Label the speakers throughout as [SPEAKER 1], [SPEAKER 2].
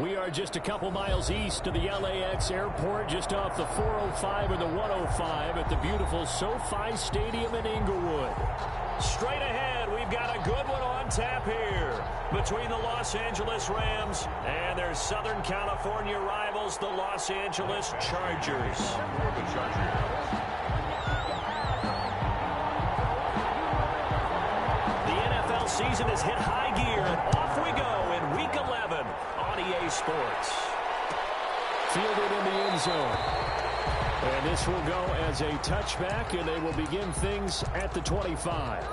[SPEAKER 1] We are just a couple miles east of the LAX airport, just off the 405 or the 105 at the beautiful SoFi Stadium in Inglewood. Straight ahead, we've got a good one on tap here between the Los Angeles Rams and their Southern California rivals, the Los Angeles Chargers. The NFL season has hit high gear, and off we go in Week 11 on EA Sports. Fielded in the end zone. And this will go as a touchback, and they will begin things at the 25.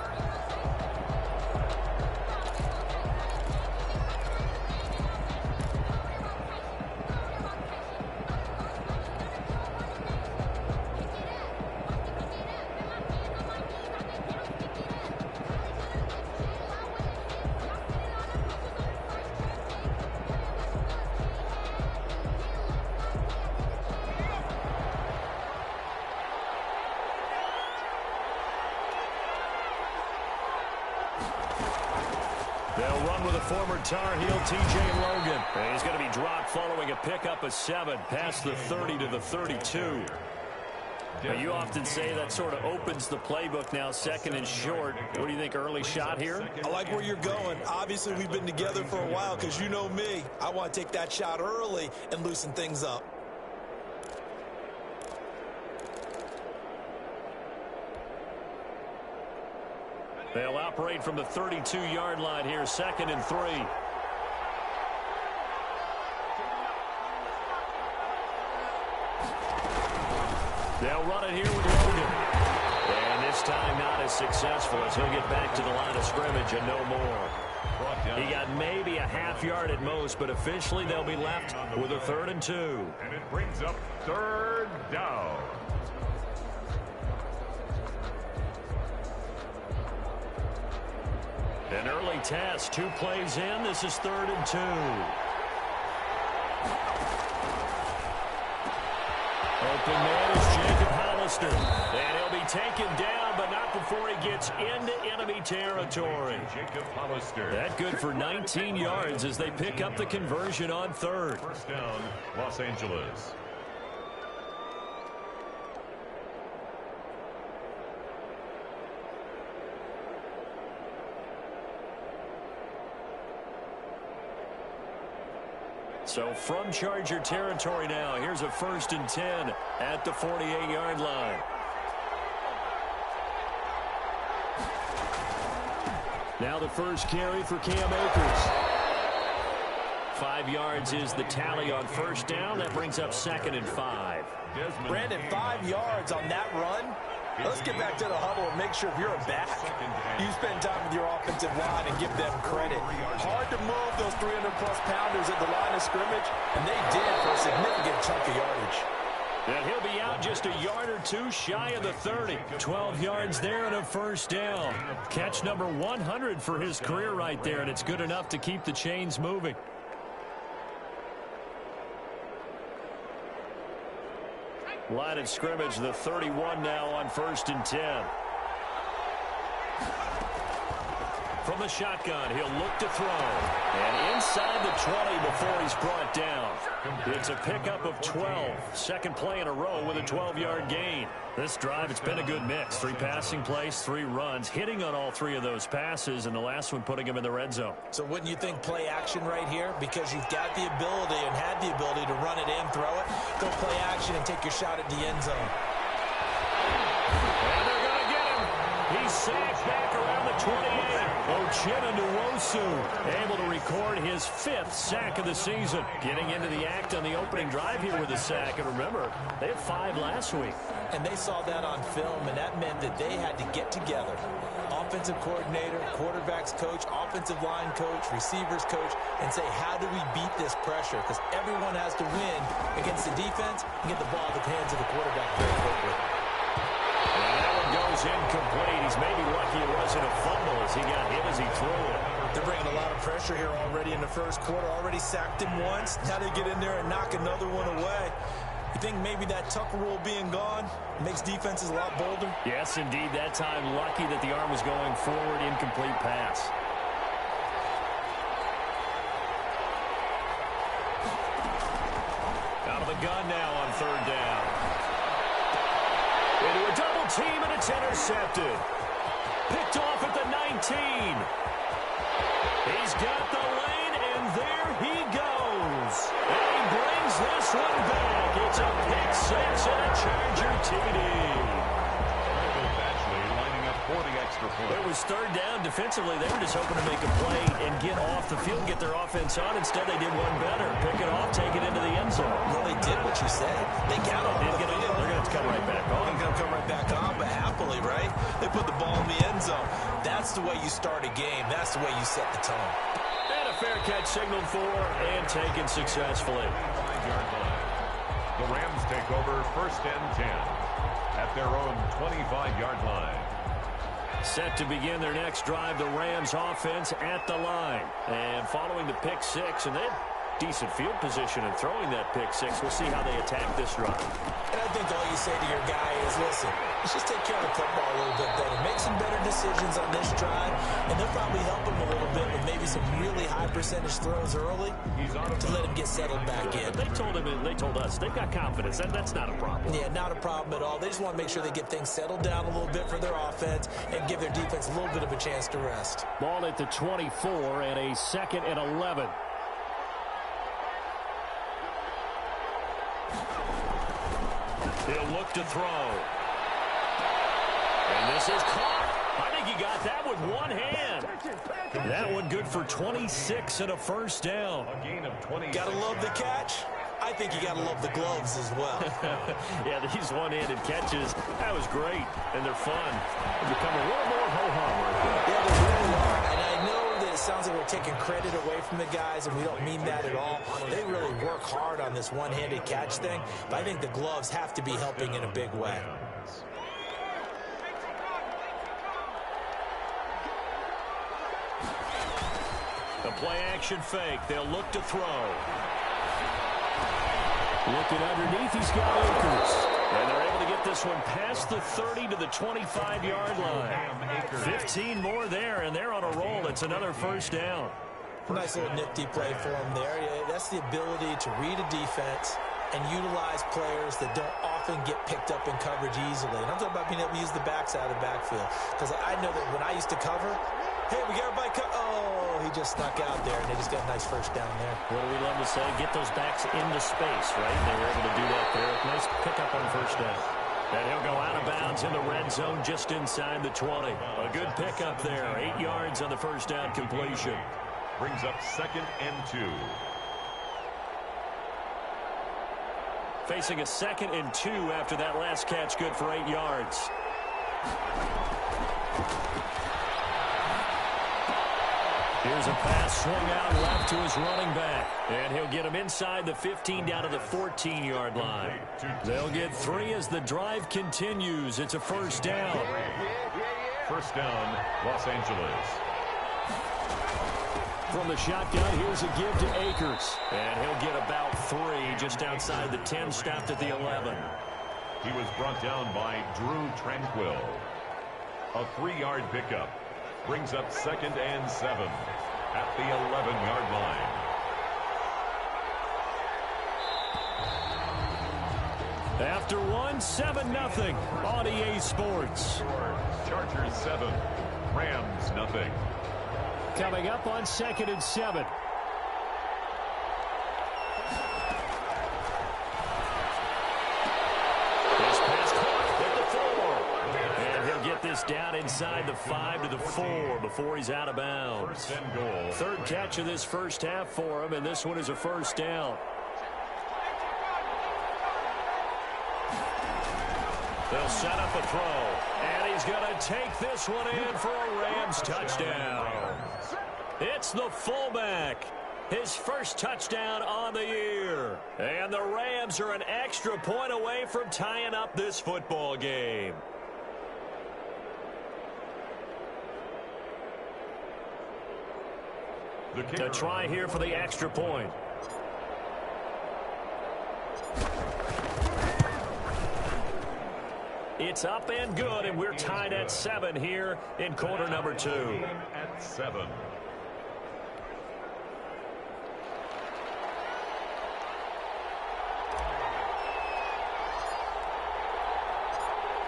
[SPEAKER 1] They'll run with a former Tar Heel, T.J. Logan. And he's going to be dropped following a pickup of 7 past the 30 to the 32. Now, you often say that sort of opens the playbook now, second and short. What do you think, early shot here?
[SPEAKER 2] I like where you're going. Obviously, we've been together for a while because you know me. I want to take that shot early and loosen things up.
[SPEAKER 1] They'll operate from the 32-yard line here, 2nd and 3. They'll run it here with Logan. And this time not as successful as he'll get back to the line of scrimmage and no more. He got maybe a half yard at most, but officially they'll be left with a 3rd and 2.
[SPEAKER 3] And it brings up 3rd down.
[SPEAKER 1] An early test, 2 plays in. This is 3rd and 2. Open man is Jacob Hollister. And he'll be taken down, but not before he gets into enemy territory.
[SPEAKER 3] Jacob Hollister.
[SPEAKER 1] That good for 19 yards as they pick up the conversion on 3rd.
[SPEAKER 3] 1st down, Los Angeles.
[SPEAKER 1] So from Charger territory now, here's a 1st and 10 at the 48-yard line. Now the first carry for Cam Akers. 5 yards is the tally on 1st down. That brings up 2nd and 5.
[SPEAKER 2] Brandon, 5 yards on that run. Let's get back to the huddle and make sure if you're a back, you spend time with your offensive line and give them credit. Hard to move those 300-plus pounders at the line of scrimmage, and they did for a significant chunk of yardage.
[SPEAKER 1] And he'll be out just a yard or 2 shy of the 30. 12 yards there and a 1st down. Catch number 100 for his career right there, and it's good enough to keep the chains moving. Line of scrimmage, the 31 now on 1st and 10. From the shotgun, he'll look to throw. And inside the 20 before he's brought down. It's a pickup of 12. 2nd play in a row with a 12-yard gain. This drive, it's been a good mix. 3 passing plays, 3 runs, hitting on all 3 of those passes, and the last one putting him in the red zone.
[SPEAKER 2] So wouldn't you think play action right here? Because you've got the ability and had the ability to run it and throw it. Go play action and take your shot at the end zone.
[SPEAKER 1] And they're going to get him. He's sacked back around the 28. Uchenna Nwosu able to record his 5th sack of the season. Getting into the act on the opening drive here with a sack. And remember, they had 5 last week.
[SPEAKER 2] And they saw that on film, and that meant that they had to get together. Offensive coordinator, quarterbacks coach, offensive line coach, receivers coach, and say, how do we beat this pressure? Because everyone has to win against the defense and get the ball in the hands of the quarterback very quickly.
[SPEAKER 1] And that one goes incomplete. He's maybe lucky it wasn't a fumble as he got hit as he threw it.
[SPEAKER 2] They're bringing a lot of pressure here already in the 1st quarter. Already sacked him once. Now they get in there and knock another one away. You think maybe that Tucker rule being gone makes defenses a lot bolder?
[SPEAKER 1] Yes, indeed. That time, lucky that the arm was going forward. Incomplete pass. gun now on third down. Into a double team, and it's intercepted. Picked off at the 19. He's got the lane, and there he goes. And he brings this one back. It's a pick six and a Charger TD.
[SPEAKER 3] For the extra point.
[SPEAKER 1] It was third down. Defensively, they were just hoping to make a play and get off the field, get their offense on. Instead, they did one better. Pick it off, take it into the end zone.
[SPEAKER 2] Well, they did what you said. They got on the field.
[SPEAKER 1] They're going to come right back on.
[SPEAKER 2] They're going to come right back on, but happily, right? They put the ball in the end zone. That's the way you start a game. That's the way you set the tone.
[SPEAKER 1] And a fair catch signaled for and taken successfully.
[SPEAKER 3] 5-yard line. The Rams take over 1st and 10 at their own 25-yard line.
[SPEAKER 1] Set to begin their next drive, the Rams offense at the line. And following the pick six, and they had decent field position in throwing that pick six. We'll see how they attack this drive.
[SPEAKER 2] And I think all you say to your guy is, listen, let's just take care of the football a little bit better. Make some better decisions on this drive, and they'll probably help him a little bit with maybe some really high percentage throws early to let him get settled back in.
[SPEAKER 1] They told us they've got confidence. That's not a problem.
[SPEAKER 2] Yeah, not a problem at all. They just want to make sure they get things settled down a little bit for their offense and give their defense a little bit of a chance to rest.
[SPEAKER 1] Ball at the 24 and a 2nd and 11. He'll look to throw. And this is caught. I think he got that with one hand. That one good for 26 and a first down.
[SPEAKER 3] A gain of 20.
[SPEAKER 2] Gotta love the catch. I think you gotta love the gloves as well.
[SPEAKER 1] Yeah, these one-handed catches, that was great. And they're fun. They become a little more ho-hum.
[SPEAKER 2] Yeah, they really are. And I know that it sounds like we're taking credit away from the guys, and we don't mean that at all. They really work hard on this one-handed catch thing, but I think the gloves have to be helping in a big way.
[SPEAKER 1] The play-action fake. They'll look to throw. Looking underneath, he's got Akers. And they're able to get this one past the 30 to the 25-yard line. 15 more there, and they're on a roll. It's another first down.
[SPEAKER 2] Nice little nifty play for them there. Yeah, that's the ability to read a defense and utilize players that don't often get picked up in coverage easily. And I'm talking about being able to use the backside of the backfield. Because I know that when I used to cover, hey, we got everybody oh, he just snuck out there, and they just got a nice first down there.
[SPEAKER 1] What do we love to say? Get those backs into space, right? They were able to do that there. Nice pickup on first down. And he'll go out of bounds in the red zone just inside the 20. A good pickup there. 8 yards on the first down completion.
[SPEAKER 3] Brings up 2nd and 2.
[SPEAKER 1] Facing a 2nd and 2 after that last catch, good for 8 yards. Here's a pass swung out left to his running back. And he'll get him inside the 15 down to the 14-yard line. They'll get 3 as the drive continues. It's a first down.
[SPEAKER 3] First down, Los Angeles.
[SPEAKER 1] From the shotgun, here's a give to Akers. And he'll get about 3 just outside the 10, stopped at the 11.
[SPEAKER 3] He was brought down by Drew Tranquill. A 3-yard pickup. Brings up 2nd and 7 at the 11-yard line.
[SPEAKER 1] After one, 7-0 on EA Sports.
[SPEAKER 3] Chargers 7, Rams nothing.
[SPEAKER 1] Coming up on 2nd and 7. This pass caught at the 4. And he'll get this down inside the 5 to the 4 before he's out of bounds.
[SPEAKER 3] 1st and goal.
[SPEAKER 1] Third catch of this first half for him, and this one is a first down. They'll set up a throw, and he's going to take this one in for a Rams touchdown. It's the fullback. His first touchdown on the year. And the Rams are an extra point away from tying up this football game. To try here for the extra point. It's up and good, and we're tied at 7 here in quarter number 2.
[SPEAKER 3] At 7.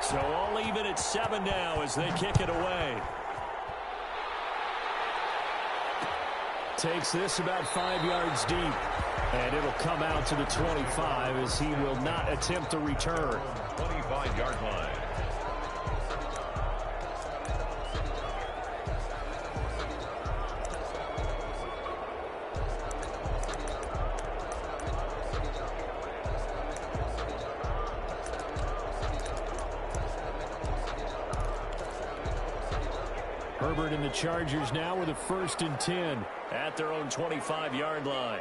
[SPEAKER 1] So all even at 7 now as they kick it away. Takes this about 5 yards deep. And it'll come out to the 25 as he will not attempt to return.
[SPEAKER 3] 25-yard line.
[SPEAKER 1] Herbert and the Chargers now with a 1st and 10 at their own 25-yard line.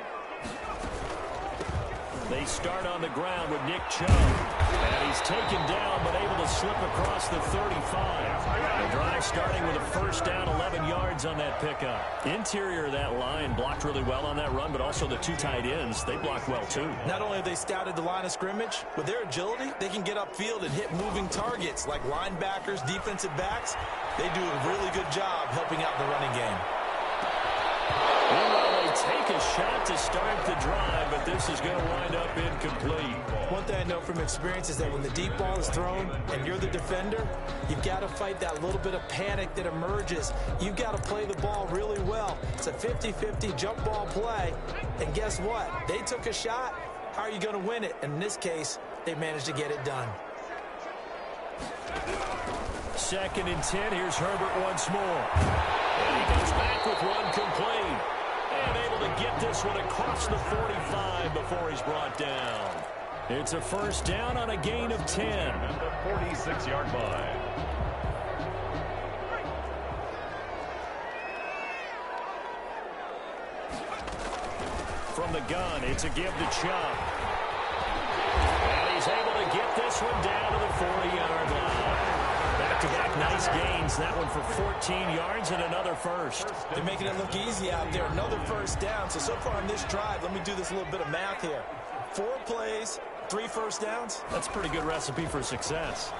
[SPEAKER 1] They start on the ground with Nick Chubb. And he's taken down but able to slip across the 35. The drive starting with a 1st down, 11 yards on that pickup. Interior of that line blocked really well on that run, but also the 2 tight ends, they blocked well too.
[SPEAKER 2] Not only have they scouted the line of scrimmage, with their agility, they can get upfield and hit moving targets like linebackers, defensive backs. They do a really good job helping out the running game.
[SPEAKER 1] Well, they take a shot to start the drive, but this is going to wind up incomplete.
[SPEAKER 2] One thing I know from experience is that when the deep ball is thrown and you're the defender, you've got to fight that little bit of panic that emerges. You've got to play the ball really well. It's a 50-50 jump ball play, and guess what? They took a shot. How are you going to win it? And in this case, they managed to get it done.
[SPEAKER 1] 2nd and 10. Here's Herbert once more. And he comes back with one complete. And able to get this one across the 45 before he's brought down. It's a 1st down on a gain of 10.
[SPEAKER 3] And the 46-yard line.
[SPEAKER 1] From the gun, it's a give to Chubb. And he's able to get this one down to the 40-yard line. Back-to-back nice gains. That one for 14 yards and another 1st.
[SPEAKER 2] They're making it look easy out there. Another 1st down. So far on this drive, let me do this little bit of math here. 4 plays, 3 1st downs.
[SPEAKER 1] That's a pretty good recipe for success.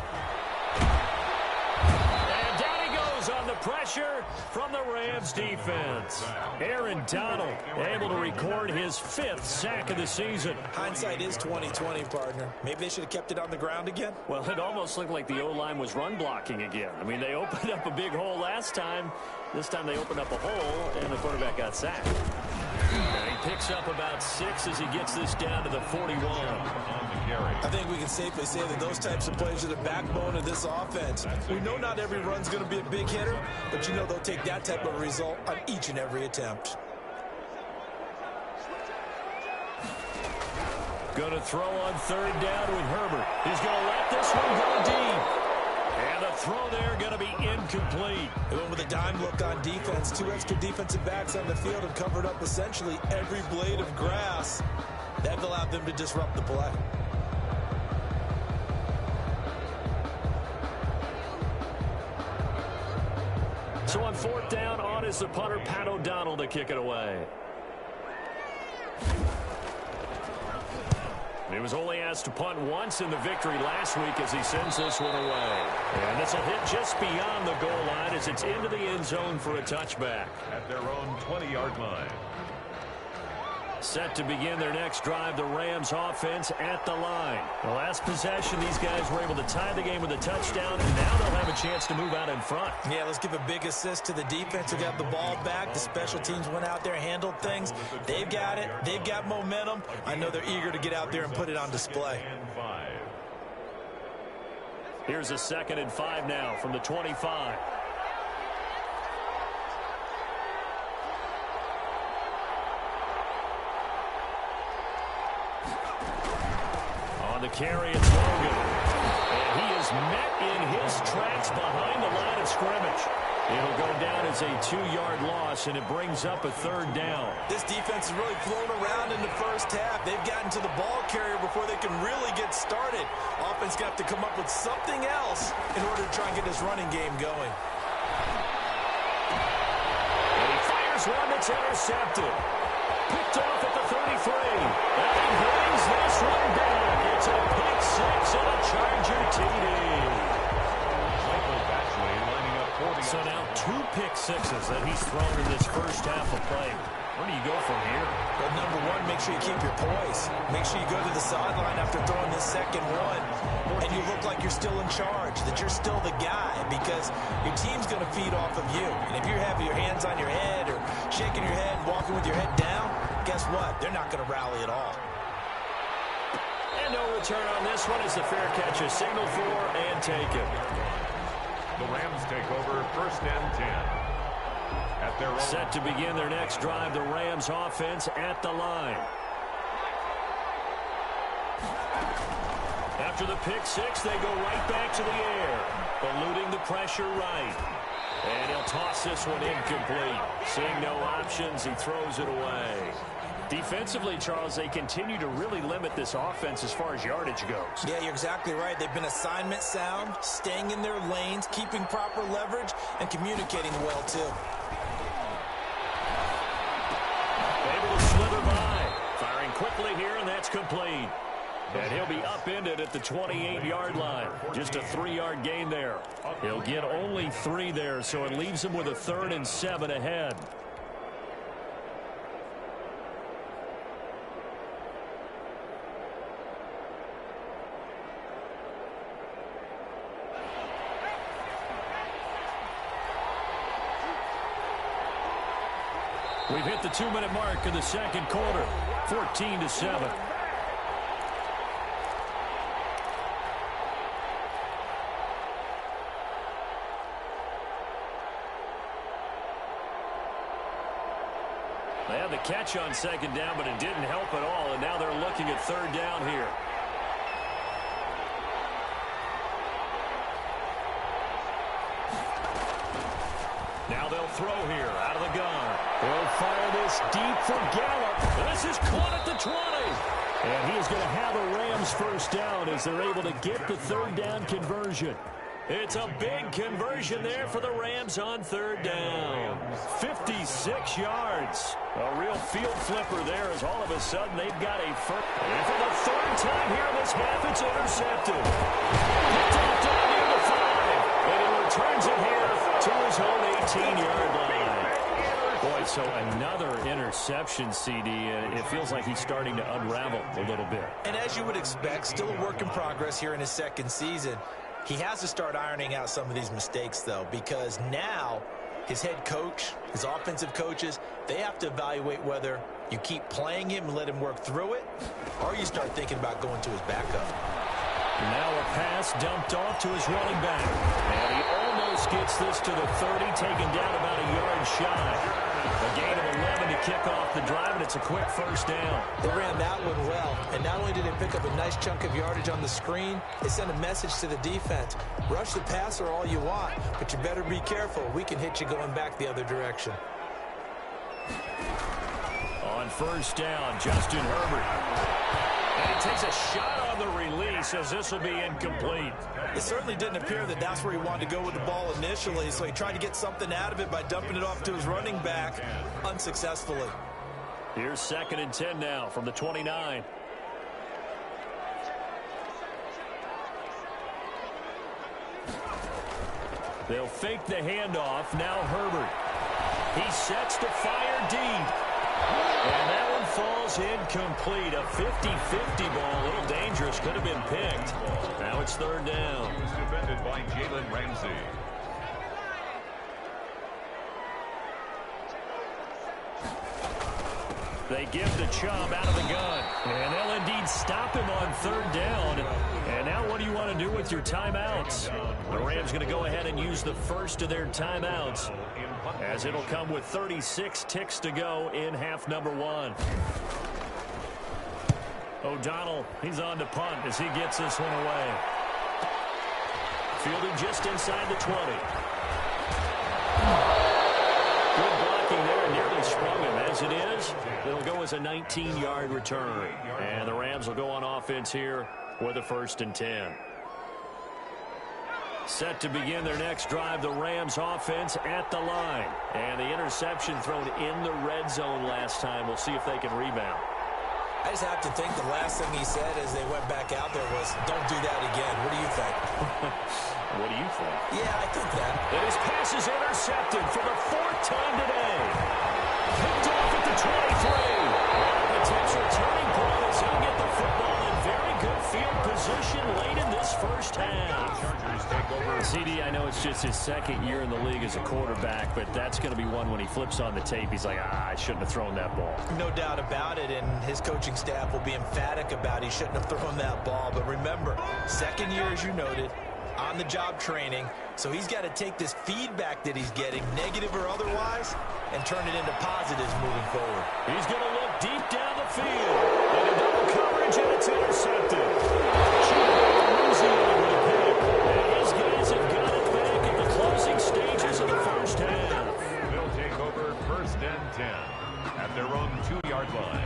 [SPEAKER 1] And down he goes on the pressure from the Rams defense. Aaron Donald able to record his 5th sack of the season.
[SPEAKER 2] Hindsight is 20/20, partner. Maybe they should have kept it on the ground again.
[SPEAKER 1] Well, it almost looked like the O-line was run blocking again. I mean, they opened up a big hole last time. This time they opened up a hole, and the quarterback got sacked. And he picks up about 6 as he gets this down to the 41.
[SPEAKER 2] I think we can safely say that those types of plays are the backbone of this offense. We know not every run's going to be a big hitter, but you know they'll take that type of result on each and every attempt.
[SPEAKER 1] Going to throw on 3rd down with Herbert. He's going to let this one go deep. And the throw there going to be incomplete.
[SPEAKER 2] They went with a dime look on defense. 2 extra defensive backs on the field and covered up essentially every blade of grass. That allowed them to disrupt the play.
[SPEAKER 1] So on 4th down, on is the punter, Pat O'Donnell, to kick it away. He was only asked to punt once in the victory last week as he sends this one away. And this will hit just beyond the goal line as it's into the end zone for a touchback.
[SPEAKER 3] At their own 20-yard line.
[SPEAKER 1] Set to begin their next drive, the Rams offense at the line. The last possession, these guys were able to tie the game with a touchdown, and now they'll have a chance to move out in front.
[SPEAKER 2] Yeah, let's give a big assist to the defense who got the ball back. The special teams went out there, handled things. They've got it. They've got momentum. I know they're eager to get out there and put it on display.
[SPEAKER 1] Here's a 2nd and 5 now from the 25. The carry, it's Logan. And he is met in his tracks behind the line of scrimmage. It'll go down as a 2-yard loss, and it brings up a 3rd down.
[SPEAKER 2] This defense has really flown around in the first half. They've gotten to the ball carrier before they can really get started. Offense got to come up with something else in order to try and get this running game going.
[SPEAKER 1] And he fires one that's intercepted. Picked off at the 33. And he brings this one down. It's a pick 6 and a Charger TD. So now 2 pick 6s that he's thrown in this first half of play. Where do you go from here?
[SPEAKER 2] Well, number one, make sure you keep your poise. Make sure you go to the sideline after throwing this second one, and you look like you're still in charge, that you're still the guy, because your team's going to feed off of you. And if you're having your hands on your head or shaking your head, walking with your head down, guess what? They're not going to rally at all.
[SPEAKER 1] And no return on this one as the fair catch is signaled for and taken.
[SPEAKER 3] The Rams take over 1st and 10. At their own.
[SPEAKER 1] Set to begin their next drive, the Rams offense at the line. After the pick six, they go right back to the air, eluding the pressure right. And he'll toss this one incomplete. Seeing no options, he throws it away. Defensively, Charles, they continue to really limit this offense as far as yardage goes.
[SPEAKER 2] Yeah, you're exactly right. They've been assignment sound, staying in their lanes, keeping proper leverage, and communicating well, too.
[SPEAKER 1] Able to slither by. Firing quickly here, and that's complete. And he'll be upended at the 28-yard line. Just a 3-yard gain there. He'll get only 3 there, so it leaves him with a 3rd and 7 ahead. We've hit the 2-minute mark in the second quarter, 14-7. They had the catch on second down, but it didn't help at all, and now they're looking at 3rd down here. Now they'll throw here out of the gun. They'll fire this deep for Gallup. This is caught at the 20. And he is going to have a Rams 1st down as they're able to get the 3rd down conversion. It's a big conversion there for the Rams on 3rd down. 56 yards. A real field flipper there as all of a sudden they've got a first. And for the 3rd time here in this half, it's intercepted. Picked off down near the 5. And he returns it here to his own 18-yard line. Boy, so another interception, CD. It feels like he's starting to unravel a little bit.
[SPEAKER 2] And as you would expect, still a work in progress here in his 2nd season. He has to start ironing out some of these mistakes, though, because now his head coach, his offensive coaches, they have to evaluate whether you keep playing him and let him work through it, or you start thinking about going to his backup.
[SPEAKER 1] Now a pass dumped off to his running back. And he almost gets this to the 30, taken down about a yard shy. A gain of 11 to kick off the drive, and it's a quick 1st down.
[SPEAKER 2] They ran that one well, and not only did they pick up a nice chunk of yardage on the screen, they sent a message to the defense. Rush the passer all you want, but you better be careful. We can hit you going back the other direction.
[SPEAKER 1] On 1st down, Justin Herbert. And he takes a shot on the release as this will be incomplete.
[SPEAKER 2] It certainly didn't appear that that's where he wanted to go with the ball initially, so he tried to get something out of it by dumping it off to his running back unsuccessfully.
[SPEAKER 1] Here's 2nd and 10 now from the 29. They'll fake the handoff. Now Herbert. He sets to fire deep. And that one falls incomplete. A 50-50 ball. A little dangerous. Could have been picked. Now it's 3rd down.
[SPEAKER 3] He was defended by Jalen Ramsey.
[SPEAKER 1] They give the Chubb out of the gun. And they'll indeed stop him on 3rd down. And now what do you want to do with your timeouts? The Rams going to go ahead and use the first of their timeouts, as it'll come with 36 ticks to go in half number 1. O'Donnell, he's on to punt as he gets this one away. Fielded just inside the 20. Good blocking there, nearly sprung him. As it is, it'll go as a 19-yard return. And the Rams will go on offense here with a 1st and 10. Set to begin their next drive, the Rams offense at the line. And the interception thrown in the red zone last time. We'll see if they can rebound.
[SPEAKER 2] I just have to think the last thing he said as they went back out there was, don't do that again. What do you think?
[SPEAKER 1] What do you think?
[SPEAKER 2] Yeah, I think that.
[SPEAKER 1] And his pass is intercepted for the 4th time today. Picked off at the 20. CD, I know it's just his second year in the league as a quarterback, but that's going to be one when he flips on the tape, he's like, I shouldn't have thrown that ball.
[SPEAKER 2] No doubt about it, and his coaching staff will be emphatic about he shouldn't have thrown that ball. But remember, second year, as you noted, on-the-job training, so he's got to take this feedback that he's getting, negative or otherwise, and turn it into positives moving forward.
[SPEAKER 1] He's going to look deep down the field. And a double coverage, and it's intercepted. And his guys have got it back at the closing stages of the first half.
[SPEAKER 3] They'll take over first and 10 at their own 2-yard line.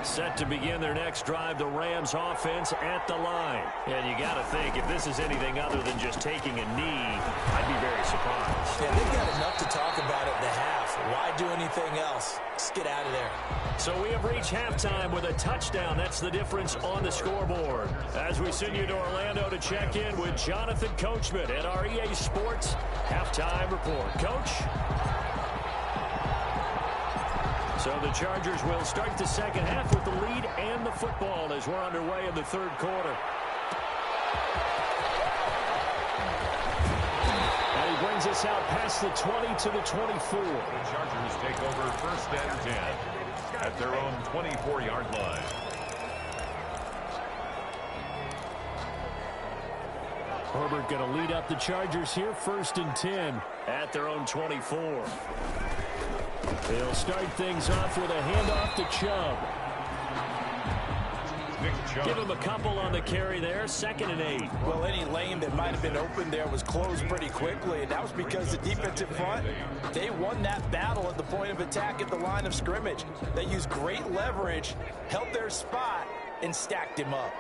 [SPEAKER 1] Set to begin their next drive, the Rams offense at the line. And you got to think, if this is anything other than just taking a knee, I'd be very surprised.
[SPEAKER 2] Yeah, they've got enough to talk about at the half. Why do anything else? Just get out of there.
[SPEAKER 1] So we have reached halftime with a touchdown. That's the difference on the scoreboard. As we send you to Orlando to check in with Jonathan Coachman at our EA Sports Halftime Report. Coach? So the Chargers will start the second half with the lead and the football as we're underway in the third quarter. And he brings us out past the 20 to the 24.
[SPEAKER 3] The Chargers take over first and 10 at their own 24-yard line.
[SPEAKER 1] Herbert going to lead up the Chargers here, first and 10 at their own 24. They'll start things off with a handoff to Chubb. Give him a couple on the carry there, 2nd and 8.
[SPEAKER 4] Well, any lane that might have been open there was closed pretty quickly, and that was because the defensive front, they won that battle at the point of attack at the line of scrimmage. They used great leverage, held their spot, and stacked him up.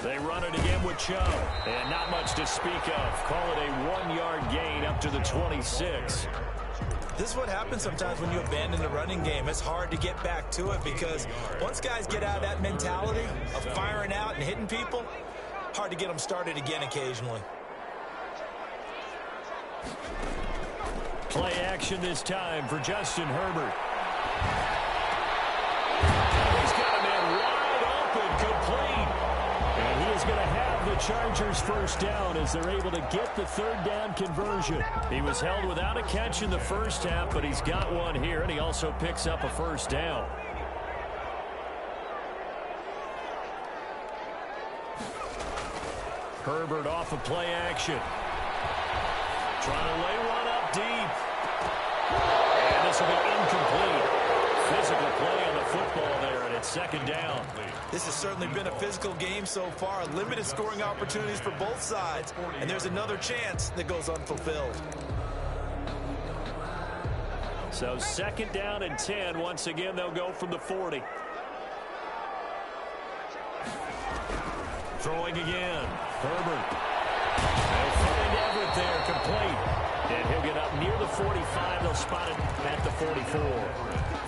[SPEAKER 1] They run it again with Chubb, and not much to speak of. Call it a 1-yard gain up to the 26.
[SPEAKER 2] This is what happens sometimes when you abandon the running game. It's hard to get back to it because once guys get out of that mentality of firing out and hitting people, hard to get them started again occasionally.
[SPEAKER 1] Play action this time for Justin Herbert. He's got a man wide open, complete. And he is going to have the Chargers first down as they're able to get the third down conversion. He was held without a catch in the first half, but he's got one here, and he also picks up a first down. Herbert off of play action. Trying to lay one up deep. And this will be incomplete. Physical play on the football there, and it's 2nd down.
[SPEAKER 2] This has certainly been a physical game so far. Limited scoring opportunities for both sides. And there's another chance that goes unfulfilled.
[SPEAKER 1] So 2nd down and 10. Once again, they'll go from the 40. Throwing again. Herbert. They'll find Everett there, complete. And he'll get up near the 45. They'll spot it at the 44.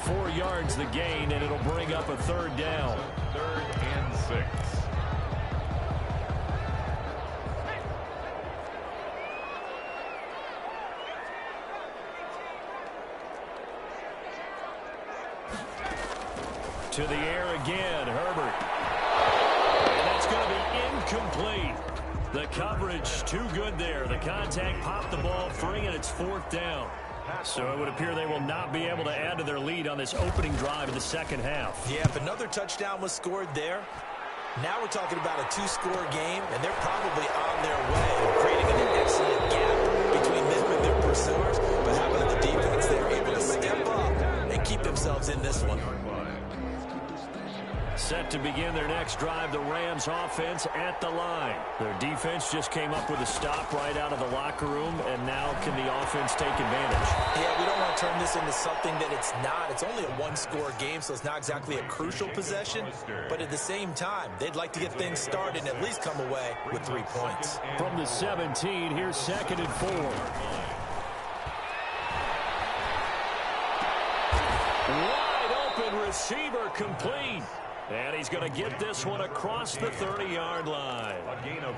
[SPEAKER 1] 4 yards the gain, and it'll bring up a third down.
[SPEAKER 3] 3rd and 6.
[SPEAKER 1] To the air again, Herbert. And that's going to be incomplete. The coverage too good there. The contact popped the ball free, and it's 4th down. So it would appear they will not be able to add to their lead on this opening drive of the second half.
[SPEAKER 2] Yeah, if another touchdown was scored there, now we're talking about a 2-score game, and they're probably on their way, creating an excellent gap between them and their pursuers. But how about the defense? They're able to step up and keep themselves in this one.
[SPEAKER 1] Set to begin their next drive, the Rams offense at the line. Their defense just came up with a stop right out of the locker room, and now can the offense take advantage?
[SPEAKER 2] Yeah, we don't want to turn this into something that it's not. It's only a 1-score game, so it's not exactly a crucial possession. But at the same time, they'd like to get things started and at least come away with 3 points.
[SPEAKER 1] From the 17, here's 2nd and 4. Wide open receiver, complete. And he's going to get this one across the 30-yard line.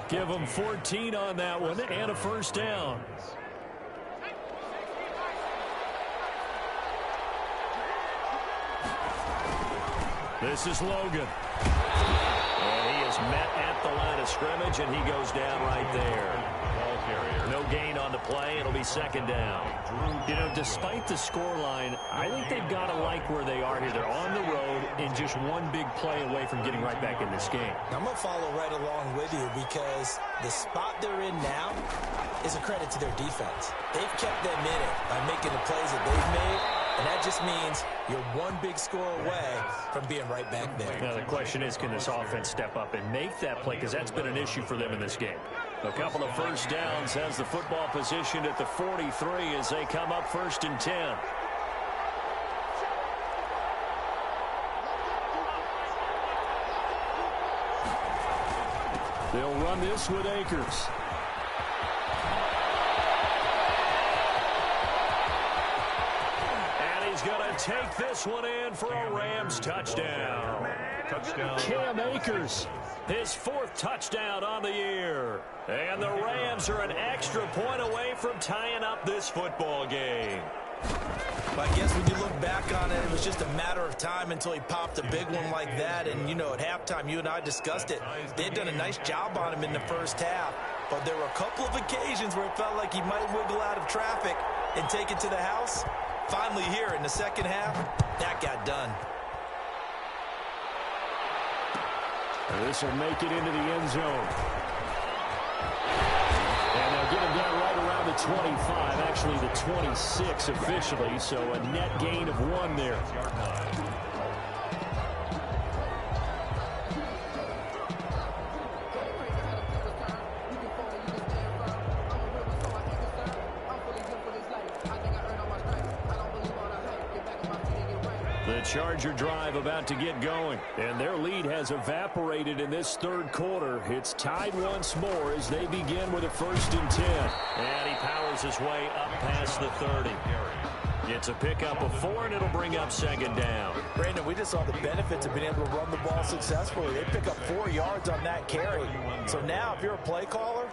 [SPEAKER 1] Give him 14 on that one and a first down. This is Logan. And he is It's met at the line of scrimmage, and he goes down right there. No gain on the play. It'll be second down. You know, despite the scoreline, I think they've got to like where they are here. They're on the road and just one big play away from getting right back in this game.
[SPEAKER 2] I'm going to follow right along with you because the spot they're in now is a credit to their defense. They've kept them in it by making the plays that they've made, and that just means you're one big score away from being right back there.
[SPEAKER 1] Now, the question is, can this offense step up and make that play? Because that's been an issue for them in this game. A couple of first downs, has the football positioned at the 43 as they come up 1st and 10. They'll run this with Akers. And he's going to take this one in for a Rams touchdown. Cam Akers, his 4th touchdown on the year. And the Rams are an extra point away from tying up this football game.
[SPEAKER 2] Well, I guess when you look back on it, it was just a matter of time until he popped a big one like that. And, you know, at halftime, you and I discussed it. They had done a nice job on him in the first half. But there were a couple of occasions where it felt like he might wiggle out of traffic and take it to the house. Finally here in the second half, that got done.
[SPEAKER 1] This will make it into the end zone. And they'll get him down right around the 25, actually the 26 officially, so a net gain of 1 there. The Charger drive about to get going, and their lead has evaporated in this 3rd quarter. It's tied once more as they begin with a 1st and 10. And he powers his way up past the 30. It's a pickup of 4, and it'll bring up 2nd down.
[SPEAKER 4] Brandon, we just saw the benefits of being able to run the ball successfully. They pick up 4 yards on that carry. So now if you're a play caller,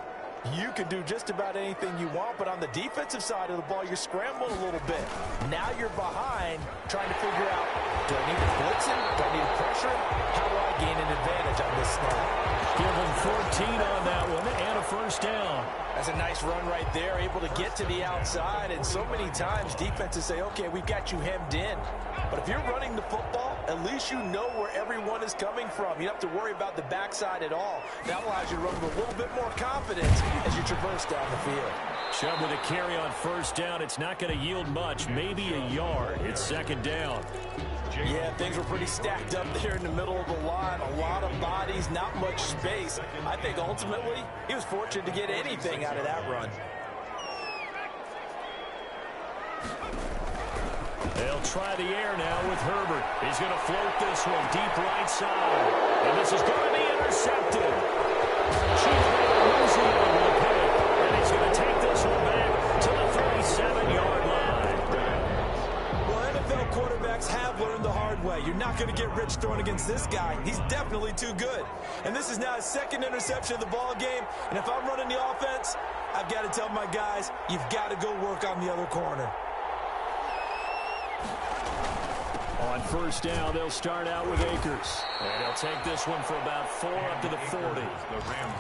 [SPEAKER 4] you can do just about anything you want, but on the defensive side of the ball, you're scrambling a little bit. Now you're behind, trying to figure out, do I need to blitz him? Do I need to pressure him? How do I gain an advantage on this snap?
[SPEAKER 1] Give him 14 on that one and a 1st down.
[SPEAKER 4] That's a nice run right there, able to get to the outside, and so many times defenses say, okay, we've got you hemmed in. But if you're running the football, at least you know where everyone is coming from. You don't have to worry about the backside at all. That allows you to run with a little bit more confidence as you traverse down the field.
[SPEAKER 1] Chubb with a carry on 1st down. It's not going to yield much, maybe a yard. It's 2nd down.
[SPEAKER 4] Yeah, things were pretty stacked up there in the middle of the line. A lot of bodies, not much space. I think ultimately he was fortunate to get anything out of that run.
[SPEAKER 1] They'll try the air now with Herbert. He's going to float this one deep right side. And this is going to be intercepted. And he's going to take this one back to the 37-yard line.
[SPEAKER 2] Well, NFL quarterbacks have learned the hard way. You're not going to get rich throwing against this guy. He's definitely too good. And this is now his 2nd interception of the ball game. And if I'm running the offense, I've got to tell my guys, you've got to go work on the other corner.
[SPEAKER 1] On 1st down, they'll start out with Akers. And they'll take this one for about 4 up to the 40.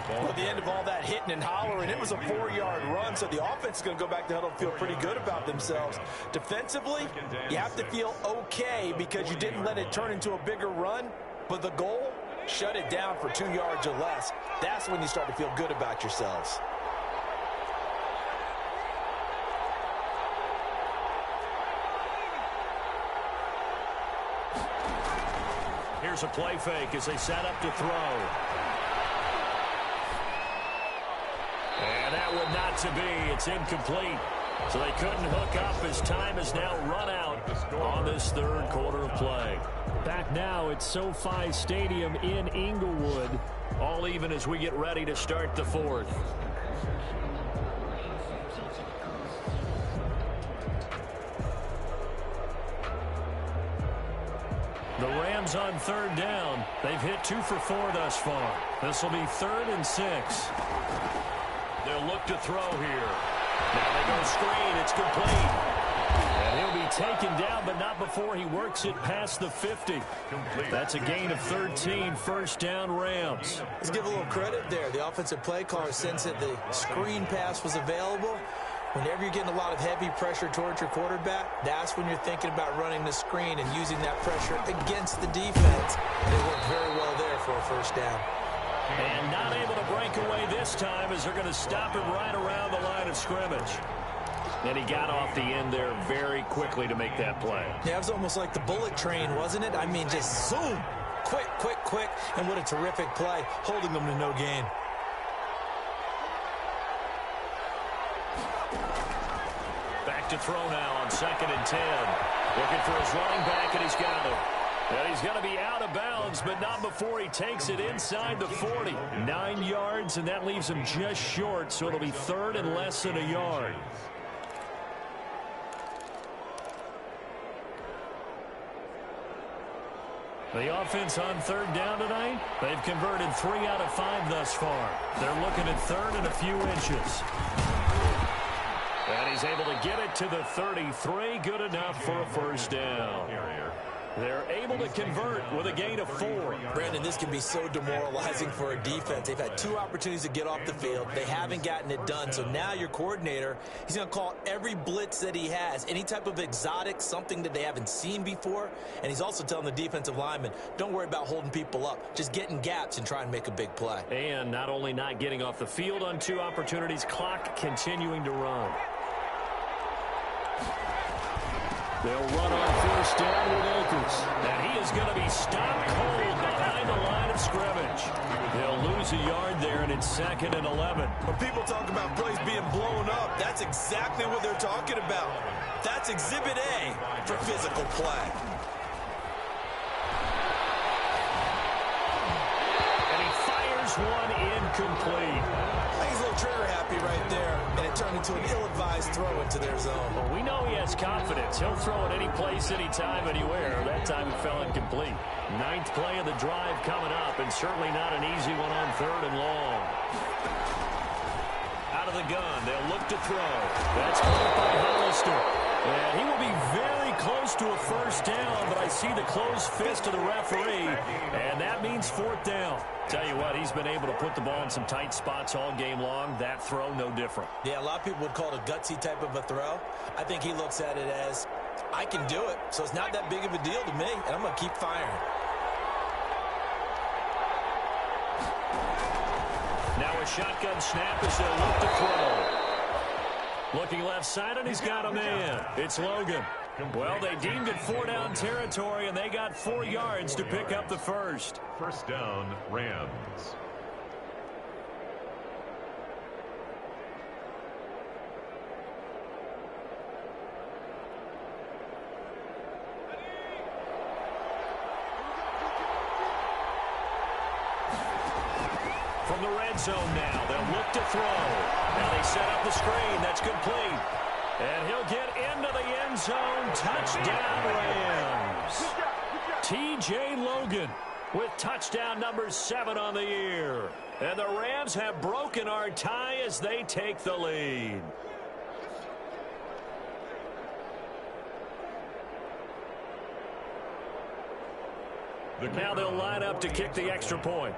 [SPEAKER 4] Well, at the end of all that hitting and hollering, it was a 4-yard run, so the offense is going to go back to huddle and feel pretty good about themselves. Defensively, you have to feel okay because you didn't let it turn into a bigger run, but the goal, shut it down for 2 yards or less. That's when you start to feel good about yourselves.
[SPEAKER 1] Here's a play fake as they set up to throw. And that one not to be. It's incomplete. So they couldn't hook up as time has now run out on this 3rd quarter of play. Back now at SoFi Stadium in Inglewood. All even as we get ready to start the 4th. The Rams on 3rd down. They've hit 2 for 4 thus far. This will be 3rd and 6. They'll look to throw here. Now they go screen. It's complete. And he'll be taken down, but not before he works it past the 50. That's a gain of 13, first down Rams.
[SPEAKER 2] Let's give a little credit there. The offensive play caller sensed that the screen pass was available. Whenever you're getting a lot of heavy pressure towards your quarterback, that's when you're thinking about running the screen and using that pressure against the defense. And it worked very well there for a first down.
[SPEAKER 1] And not able to break away this time as they're going to stop him right around the line of scrimmage. And he got off the end there very quickly to make that play.
[SPEAKER 2] Yeah, it was almost like the bullet train, wasn't it? I mean, just zoom. Quick, quick, quick. And what a terrific play, holding them to no gain.
[SPEAKER 1] Back to throw now on 2nd and 10. Looking for his running back, and he's got him. And he's going to be out of bounds, but not before he takes it inside the 40. 9 yards, and that leaves him just short, so it'll be 3rd and less than a yard. The offense on 3rd down tonight, they've converted 3 out of 5 thus far. They're looking at 3rd and a few inches. And he's able to get it to the 33. Good enough for a first down. They're able to convert with a gain of 4.
[SPEAKER 2] Brandon, this can be so demoralizing for a defense. They've had 2 opportunities to get off the field. They haven't gotten it done. So now your coordinator, he's going to call every blitz that he has, any type of exotic, something that they haven't seen before. And he's also telling the defensive lineman, don't worry about holding people up. Just get in gaps and try and make a big play.
[SPEAKER 1] And not only not getting off the field on 2 opportunities, clock continuing to run. They'll run on first down with Akers. And he is going to be stopped cold behind the line of scrimmage. They'll lose a yard there, and it's 2nd and 11.
[SPEAKER 4] When people talk about plays being blown up, that's exactly what they're talking about. That's Exhibit A for physical play.
[SPEAKER 1] And he fires one incomplete.
[SPEAKER 2] I think he's a little trigger happy right there, and it turned into an ill-advised throw into their zone.
[SPEAKER 1] Well, we know he has confidence. He'll throw it any place, anytime, anywhere. That time it fell incomplete. 9th play of the drive coming up, and certainly not an easy one on 3rd and long. Out of the gun, they'll look to throw. That's caught by Hollister. And he will be very close to a first down, but I see the closed fist of the referee, and that means 4th down. Tell you what, he's been able to put the ball in some tight spots all game long. That throw, no different.
[SPEAKER 2] Yeah, a lot of people would call it a gutsy type of a throw. I think he looks at it as, I can do it, so it's not that big of a deal to me, and I'm going to keep firing.
[SPEAKER 1] Now a shotgun snap as they'll look to throw. Looking left side, and he's got a man. It's Logan. Well, they deemed it 4-down territory, and they got 4 yards to pick up the first.
[SPEAKER 3] First down, Rams.
[SPEAKER 1] From the red zone now, they'll look to throw. Now they set up the screen. That's complete. And he'll get into the end zone. Touchdown, Rams. T.J. Logan with touchdown number 7 on the year. And the Rams have broken our tie as they take the lead. Now they'll line up to kick the extra point.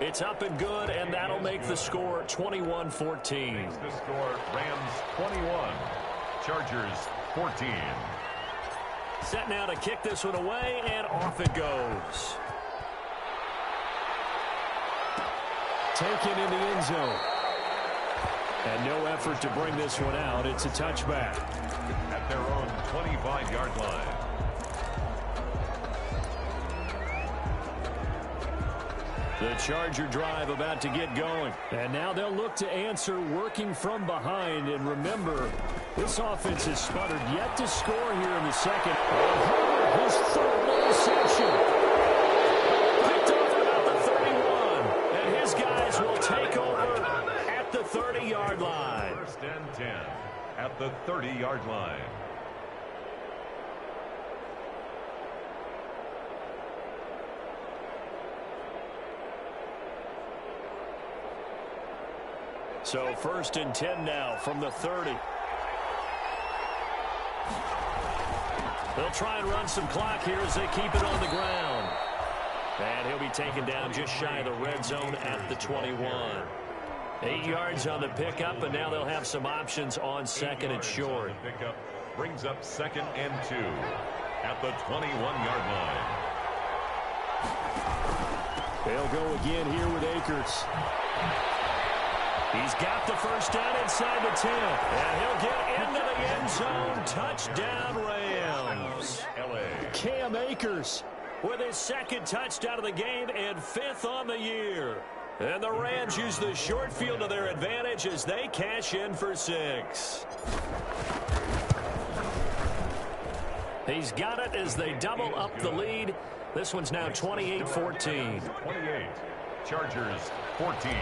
[SPEAKER 1] It's up and good, and that'll make the score 21-14.
[SPEAKER 3] The score, Rams 21, Chargers 14.
[SPEAKER 1] Set now to kick this one away, and off it goes. Taken in the end zone. And no effort to bring this one out. It's a touchback.
[SPEAKER 3] At their own 25-yard line.
[SPEAKER 1] The Charger drive about to get going. And now they'll look to answer working from behind. And remember, this offense has sputtered yet to score here in the second. His 3rd interception. Picked off at about the 31. And his guys will take over at the 30-yard line.
[SPEAKER 3] First and 10 at the 30-yard line.
[SPEAKER 1] So 1st and 10 now from the 30. They'll try and run some clock here as they keep it on the ground. And he'll be taken down just shy of the red zone at the 21. 8 yards on the pickup, and now they'll have some options on 2nd and short.
[SPEAKER 3] Pickup brings up 2nd and 2 at the 21-yard line.
[SPEAKER 1] They'll go again here with Akers. He's got the first down inside the 10. And he'll get into the end zone. Touchdown, Rams. Cam Akers with his 2nd touchdown of the game and 5th on the year. And the Rams use the short field to their advantage as they cash in for 6. He's got it as they double up the lead. This one's now 28-14.
[SPEAKER 3] 28. Chargers 14.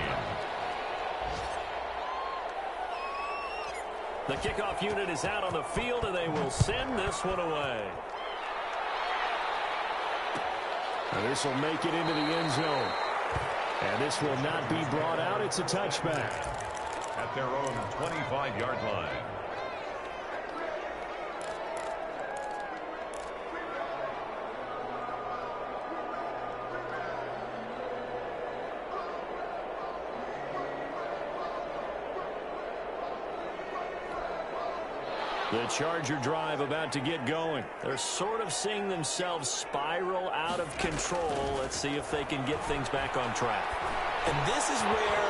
[SPEAKER 1] The kickoff unit is out on the field, and they will send this one away. And this will make it into the end zone. And this will not be brought out. It's a touchback.
[SPEAKER 3] At their own 25-yard line.
[SPEAKER 1] The Charger drive about to get going. They're sort of seeing themselves spiral out of control. Let's see if they can get things back on track.
[SPEAKER 4] And this is where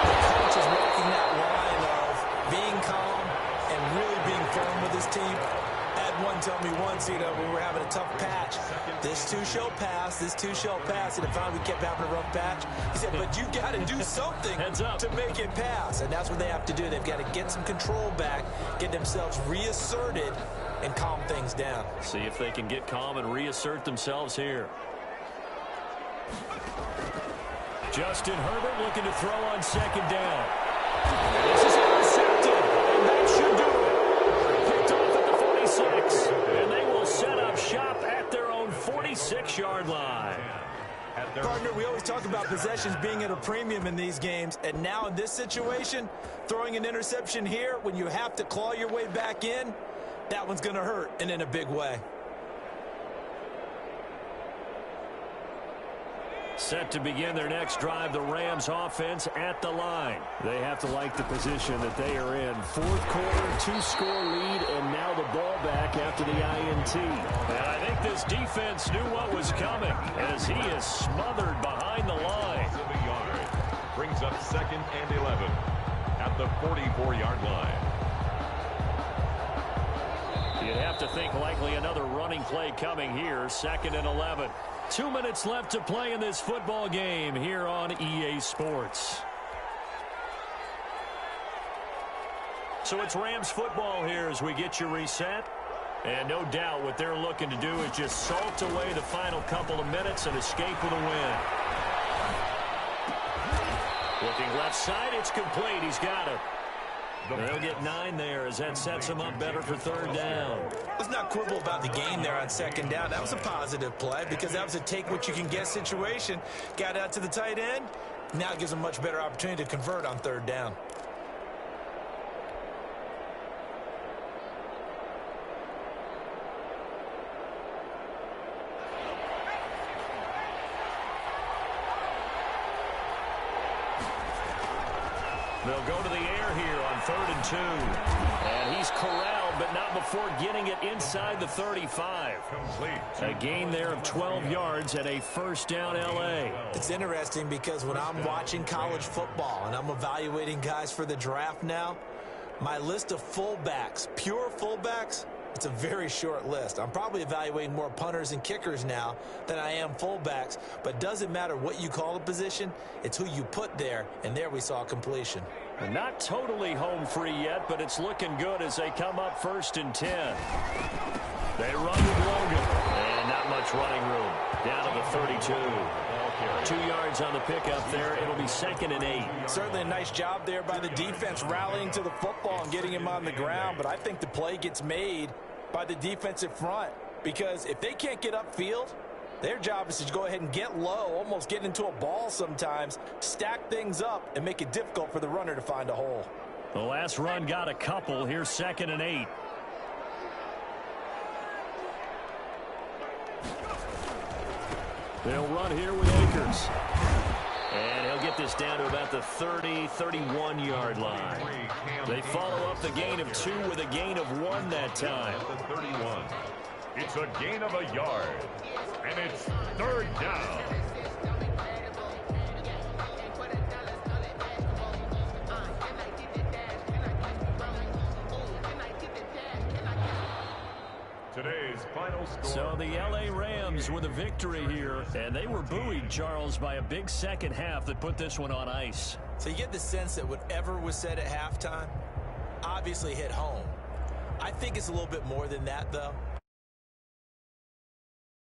[SPEAKER 4] the coach is walking that line of being calm and really being firm with his team. I had one tell me once, we were having a tough patch. This too shall pass, this too shall pass. And if finally we kept having a rough patch, he said, but you got to do something to make it pass. And that's what they have to do. They've got to get some control back, get themselves reasserted, and calm things down.
[SPEAKER 1] See if they can get calm and reassert themselves here. Justin Herbert looking to throw on 2nd down. This is intercepted, and that should do it. Picked off at the 46, and they will set up shop at their own 46-yard line.
[SPEAKER 4] Partner, we always talk about possessions being at a premium in these games, and now in this situation, throwing an interception here when you have to claw your way back in, that one's going to hurt, and in a big way.
[SPEAKER 1] Set to begin their next drive, the Rams offense at the line. They have to like the position that they are in. 4th quarter, 2-score lead, and now the ball back after the INT. And I think this defense knew what was coming as he is smothered behind the line.
[SPEAKER 3] Brings up 2nd and 11 at the 44-yard line.
[SPEAKER 1] You'd have to think likely another running play coming here. 2nd and 11. 2 minutes left to play in this football game here on EA Sports. So it's Rams football here as we get you reset. And no doubt what they're looking to do is just salt away the final couple of minutes and escape with a win. Looking left side, it's complete. He's got it. They'll get 9 there as that sets him up better for 3rd down.
[SPEAKER 4] Let's not quibble about the gain there on 2nd down. That was a positive play because that was a take-what-you-can-get situation. Got out to the tight end. Now it gives them a much better opportunity to convert on 3rd down.
[SPEAKER 1] They'll go to the air here on 3rd and 2. And he's corralled, but not before getting it inside the 35.
[SPEAKER 3] Complete.
[SPEAKER 1] A gain there of 12 yards and a 1st down L.A.
[SPEAKER 4] It's interesting because when I'm watching college football and I'm evaluating guys for the draft now, my list of fullbacks, pure fullbacks, it's a very short list. I'm probably evaluating more punters and kickers now than I am fullbacks, but it doesn't matter what you call a position, it's who you put there, and there we saw completion.
[SPEAKER 1] Not totally home free yet, but it's looking good as they come up 1st and 10. They run with Logan, and not much running room. Down to the 32. 2 yards on the pickup there. It'll be 2nd and 8.
[SPEAKER 4] Certainly a nice job there by the defense rallying to the football and getting him on the ground, but I think the play gets made by the defensive front because if they can't get upfield, Their job is to go ahead and get low, almost get into a ball sometimes, stack things up, and make it difficult for the runner to find a hole.
[SPEAKER 1] The last run got a couple. Here's 2nd and 8. They'll run here with Akers. And he'll get this down to about the 30, 31-yard line. They follow up the gain of 2 with a gain of 1 that time.
[SPEAKER 3] At the 31. It's a gain of a yard. And it's 3rd down. Today's final score.
[SPEAKER 1] So the L.A. Rams with a victory here, and they were buoyed, Charles, by a big second half that put this one on ice.
[SPEAKER 2] So you get the sense that whatever was said at halftime obviously hit home. I think it's a little bit more than that, though.